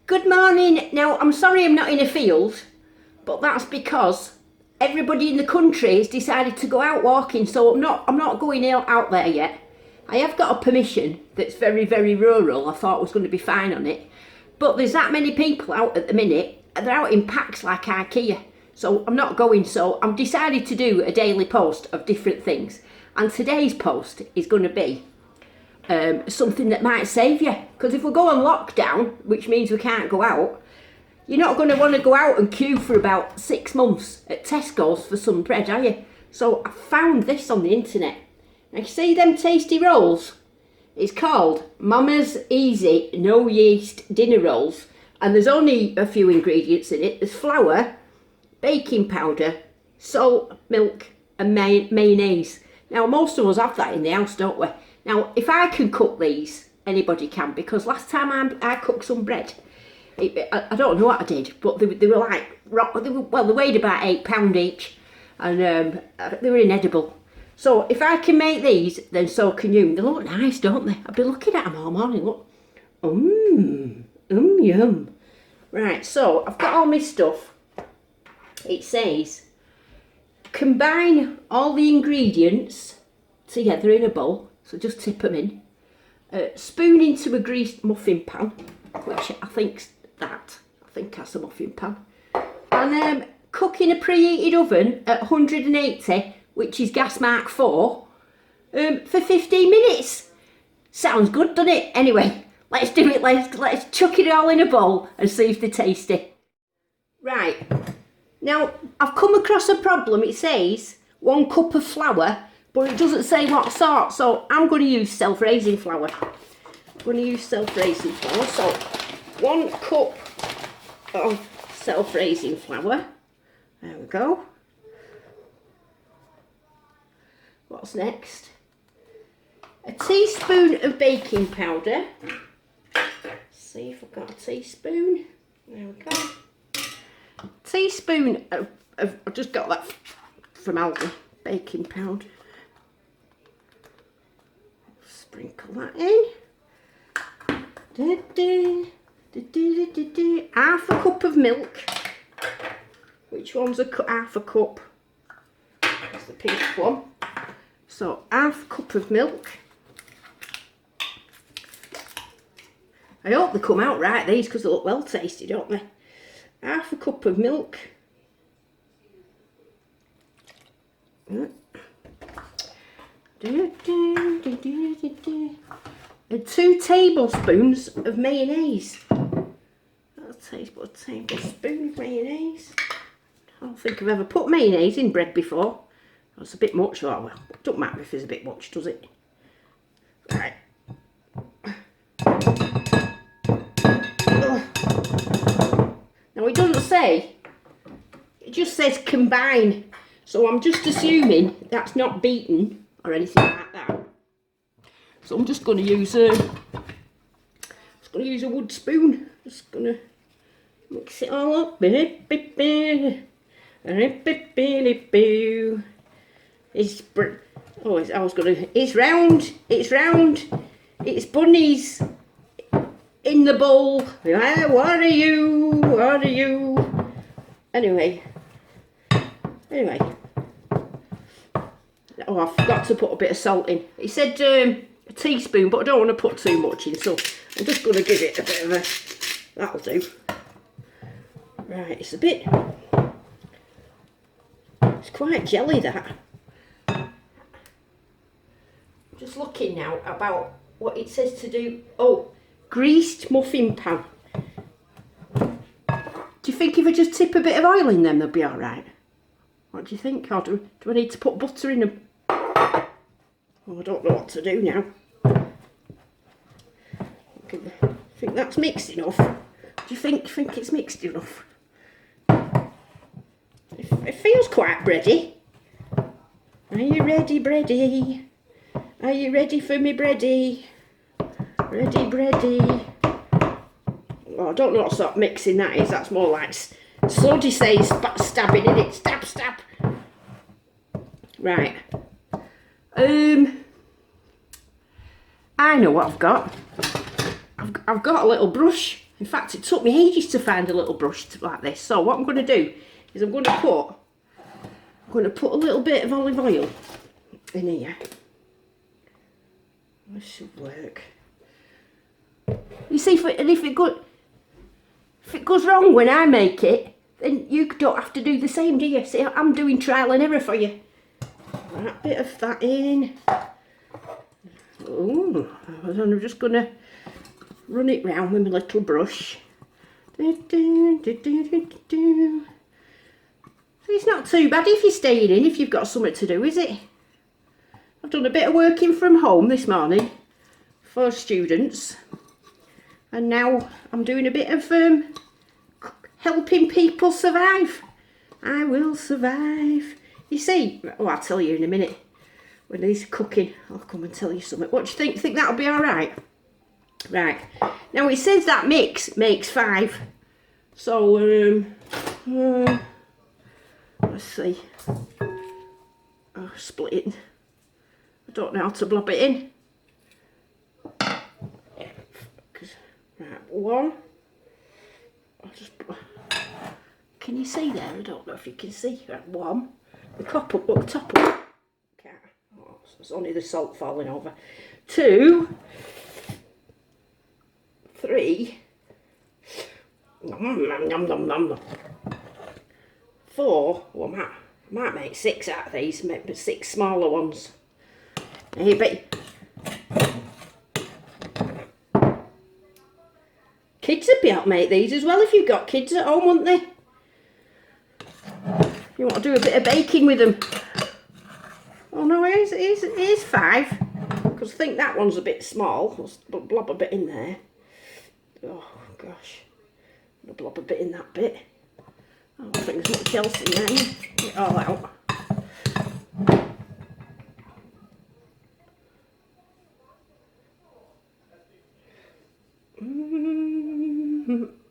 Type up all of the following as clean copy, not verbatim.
Good morning. Now, I'm sorry I'm not in a field, but that's because everybody in the country has decided to go out walking, so I'm not going out there yet. I have got a permission that's very, very rural. I thought I was going to be fine on it. But there's that many people out at the minute, and they're out in packs like IKEA. So I'm not going, so I've decided to do a daily post of different things. And today's post is going to be something that might save you, because if we go on lockdown, which means we can't go out, you're not going to want to go out and queue for about 6 months at Tesco's for some bread, are you? So I found this on the internet. Now you see them tasty rolls? It's called Mama's Easy No Yeast Dinner Rolls, and there's only a few ingredients in it. There's flour, baking powder, salt, milk and mayonnaise. Now most of us have that in the house, don't we? Now, if I can cook these, anybody can, because last time I cooked some bread, I don't know what I did, but they were like, they weighed about £8 each, and they were inedible. So if I can make these, then so can you. They look nice, don't they? I've been looking at them all morning, look. Yum. Right, so I've got all my stuff. It says, combine all the ingredients together in a bowl. So just tip them in. Spoon into a greased muffin pan, which I think that's a muffin pan. And cook in a preheated oven at 180, which is gas mark 4, for 15 minutes. Sounds good, doesn't it? Anyway, let's do it. Let's chuck it all in a bowl and see if they're tasty. Right, now I've come across a problem. It says 1 cup of flour, but it doesn't say what sort, so I'm going to use self-raising flour. So 1 cup of self-raising flour. There we go. What's next? A teaspoon of baking powder. Let's see if I've got a teaspoon. There we go. Teaspoon of I've just got that from Aldi, baking powder. Sprinkle that in. Half a cup of milk. Which one's half a cup? That's the pink one. So half a cup of milk. I hope they come out right, these, because they look well tasty, don't they? Half a cup of milk. And 2 tablespoons of mayonnaise. That's a tablespoon of mayonnaise. I don't think I've ever put mayonnaise in bread before. That's a bit much. Oh well, it don't matter if it's a bit much, does it? Right. Now it doesn't say, it just says combine. So I'm just assuming that's not beaten or anything like that. So I'm just going to use a wood spoon. Just going to mix it all up. It's round. It's bunnies in the bowl. What are you? Anyway. Oh, I forgot to put a bit of salt in. It said a teaspoon, but I don't want to put too much in, so I'm just going to give it a bit of a... That'll do. Right, it's quite jelly, that. Just looking now about what it says to do. Oh, greased muffin pan. Do you think if I just tip a bit of oil in them, they'll be all right? What do you think? Or do I need to put butter in them? Oh, I don't know what to do now. I think that's mixed enough. Do you think it's mixed enough? It feels quite bready. Are you ready, bready? Are you ready for me, bready? Bready. Oh, I don't know what sort of mixing that is. That's more like Sludgy says stabbing in it. Stab. Right. I know what I've got. I've got a little brush. In fact, it took me ages to find a little brush like this. So what I'm going to do is I'm going to put a little bit of olive oil in here. This should work. You see, if it goes wrong when I make it, then you don't have to do the same, do you? See, I'm doing trial and error for you. That bit of that in. Oh, I'm just going to run it round with my little brush. It's not too bad if you're staying in, if you've got something to do, is it? I've done a bit of working from home this morning for students, and now I'm doing a bit of helping people survive. I will survive. You see, oh, I'll tell you in a minute. When he's cooking, I'll come and tell you something. What do you think? Think that'll be all right? Right. Now it says that mix makes 5. So, let's see. Oh, splitting. I don't know how to blob it in. Right, 1. I'll just. Can you see there? I don't know if you can see. Right, 1. The top up. Can't. Oh, it's only the salt falling over. 2. 3. 4. Well, I might make 6 out of these, maybe 6 smaller ones. Maybe. Kids would be able to make these as well if you've got kids at home, wouldn't they? You want to do a bit of baking with them. Oh no, it is 5. Because I think that one's a bit small. I'll blob a bit in there. Oh gosh. I'll blob a bit in that bit. I don't think there's much else in there. Get it all out.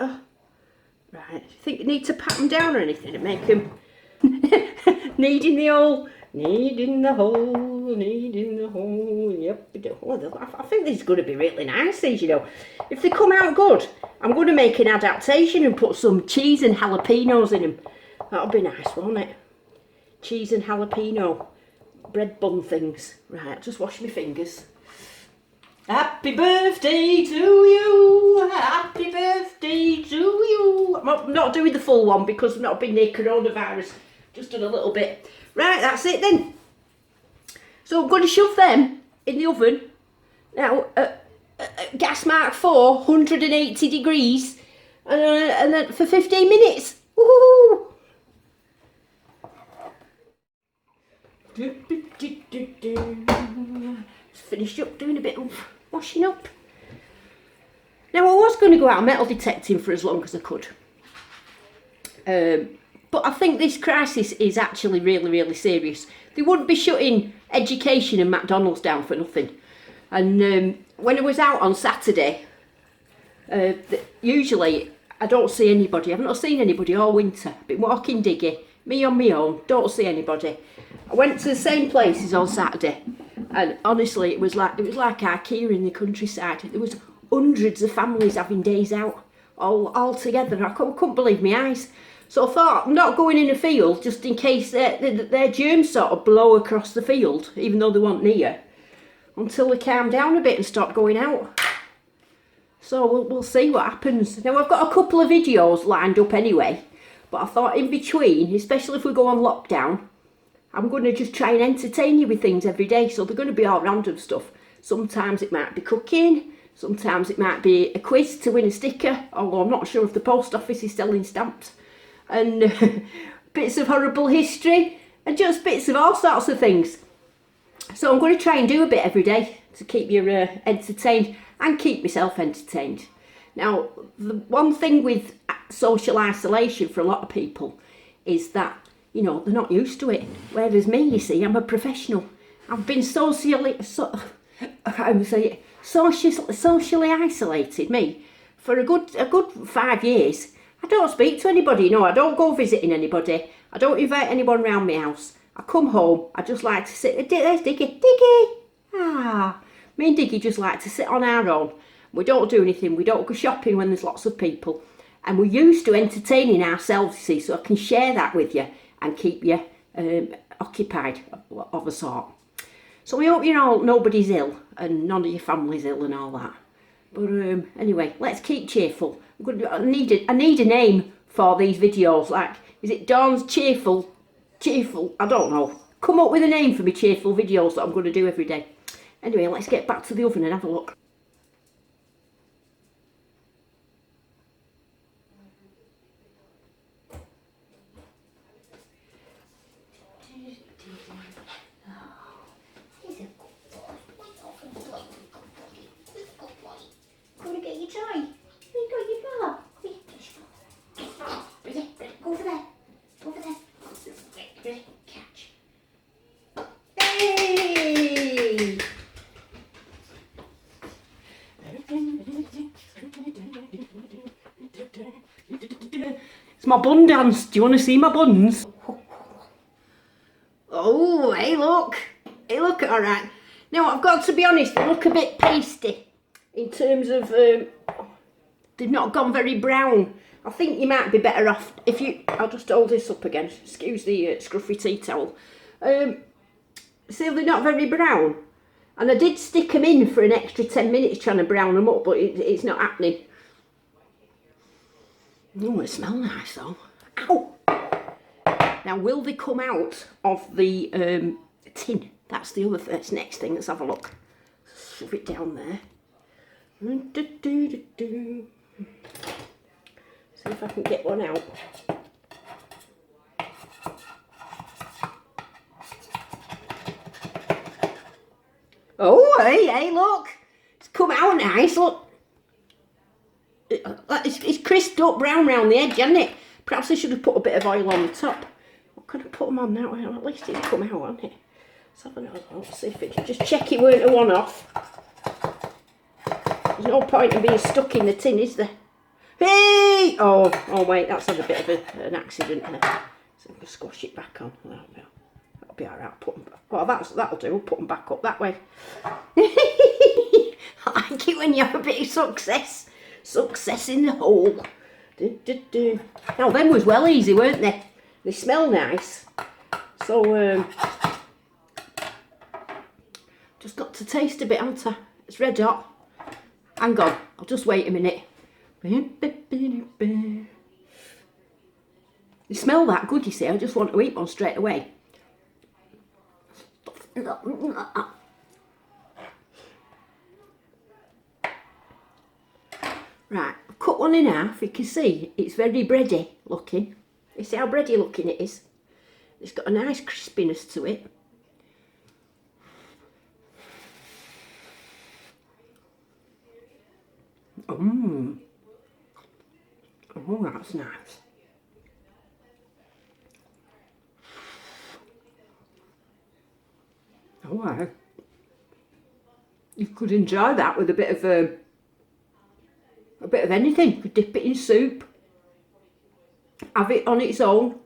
Oh. Right. Do you think you need to pat them down or anything to make them needing the hole? Needing the hole, yep. Well, I think these are going to be really nice, these, you know. If they come out good, I'm going to make an adaptation and put some cheese and jalapenos in them. That'll be nice, won't it? Cheese and jalapeno bread bun things. Right, just wash my fingers. Happy birthday to you, happy birthday to you. I'm not doing the full one because I've not been near coronavirus, just done a little bit. Right, that's it then. So I'm going to shove them in the oven. Now, gas mark 4, 180 degrees, and then for 15 minutes. Woohoo! Finished up doing a bit of washing up. Now I was going to go out metal detecting for as long as I could. But I think this crisis is actually really, really serious. They wouldn't be shutting education and McDonald's down for nothing. And when I was out on Saturday, usually I don't see anybody. I've not seen anybody all winter. Been walking diggy, me on my own, don't see anybody. I went to the same places on Saturday, and honestly, it was like IKEA in the countryside. There was hundreds of families having days out, all together. I couldn't believe my eyes. So I thought, I'm not going in a field just in case their germs sort of blow across the field, even though they weren't near, until they calm down a bit and stop going out. So we'll see what happens. Now I've got a couple of videos lined up anyway, but I thought in between, especially if we go on lockdown, I'm going to just try and entertain you with things every day. So they're going to be all random stuff. Sometimes it might be cooking, sometimes it might be a quiz to win a sticker, although I'm not sure if the post office is selling stamps, and bits of horrible history, and just bits of all sorts of things. So I'm going to try and do a bit every day to keep you entertained and keep myself entertained. Now, the one thing with social isolation for a lot of people is that, you know, they're not used to it. Whereas me, you see, I'm a professional. I've been socially isolated, me, for a good 5 years. I don't speak to anybody, you know, I don't go visiting anybody. I don't invite anyone round my house. I come home, I just like to sit, there's Diggy. Ah, me and Diggy just like to sit on our own We don't do anything. We don't go shopping when there's lots of people. And we're used to entertaining ourselves, you see, so I can share that with you and keep you occupied of a sort. So we hope nobody's ill and none of your family's ill and all that. But anyway, let's keep cheerful. I need a name for these videos. Like, is it Dawn's Cheerful? I don't know. Come up with a name for me cheerful videos that I'm going to do every day. Anyway, let's get back to the oven and have a look. It's my bun dance. Do you want to see my buns? Oh, hey look. Hey look, alright. Now I've got to be honest, they look a bit pasty in terms of they've not gone very brown. I think you might be better off if you, I'll just hold this up again, excuse the scruffy tea towel. See, they're not very brown. And I did stick them in for an extra 10 minutes trying to brown them up, but it's not happening. Oh, it smells nice though. Ow! Now, will they come out of the tin? That's the other first next thing. Let's have a look. Shove it down there. See if I can get one out. Oh, hey, look. It's come out nice, look. It's crisped up brown round the edge, hasn't it? Perhaps I should have put a bit of oil on the top. What could I put them on now? Well, at least it's come out, hasn't it? Let's have another one. Let's see if it just check it weren't a one-off. There's no point in being stuck in the tin, is there? Hey! Oh wait, that's had a bit of an accident there. So I'm going to squash it back on. That'll be alright. Put them back. Well, that'll do. Put them back up that way. I like it when you have a bit of success. Success in the hole. Now, them was well easy, weren't they? They smell nice. So, just got to taste a bit, haven't I? It's red hot. Hang on, I'll just wait a minute. They smell that good, you see. I just want to eat one straight away. Right, I've cut one in half. You can see it's very bready looking. You see how bready looking it is? It's got a nice crispiness to it. Oh, that's nice. Oh, wow. You could enjoy that with a bit of anything. You could dip it in soup, have it on its own.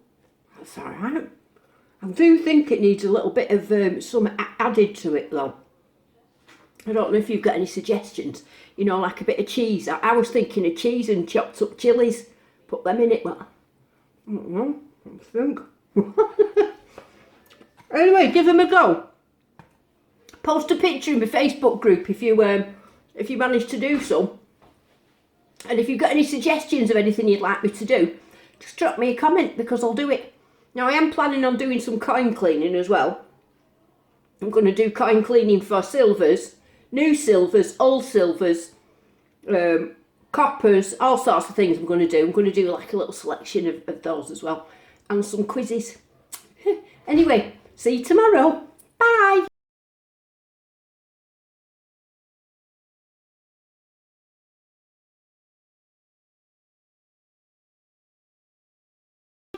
That's all right. I do think it needs a little bit of some added to it though. I don't know if you've got any suggestions. You know, like a bit of cheese. I was thinking of cheese and chopped up chilies. Put them in it. Well, I don't know. I think. Anyway, give them a go. Post a picture in my Facebook group if you manage to do so. And if you've got any suggestions of anything you'd like me to do, just drop me a comment because I'll do it. Now, I am planning on doing some coin cleaning as well. I'm going to do coin cleaning for silvers, new silvers, old silvers, coppers, all sorts of things I'm going to do. I'm going to do like a little selection of those as well. And some quizzes. Anyway, see you tomorrow. Bye.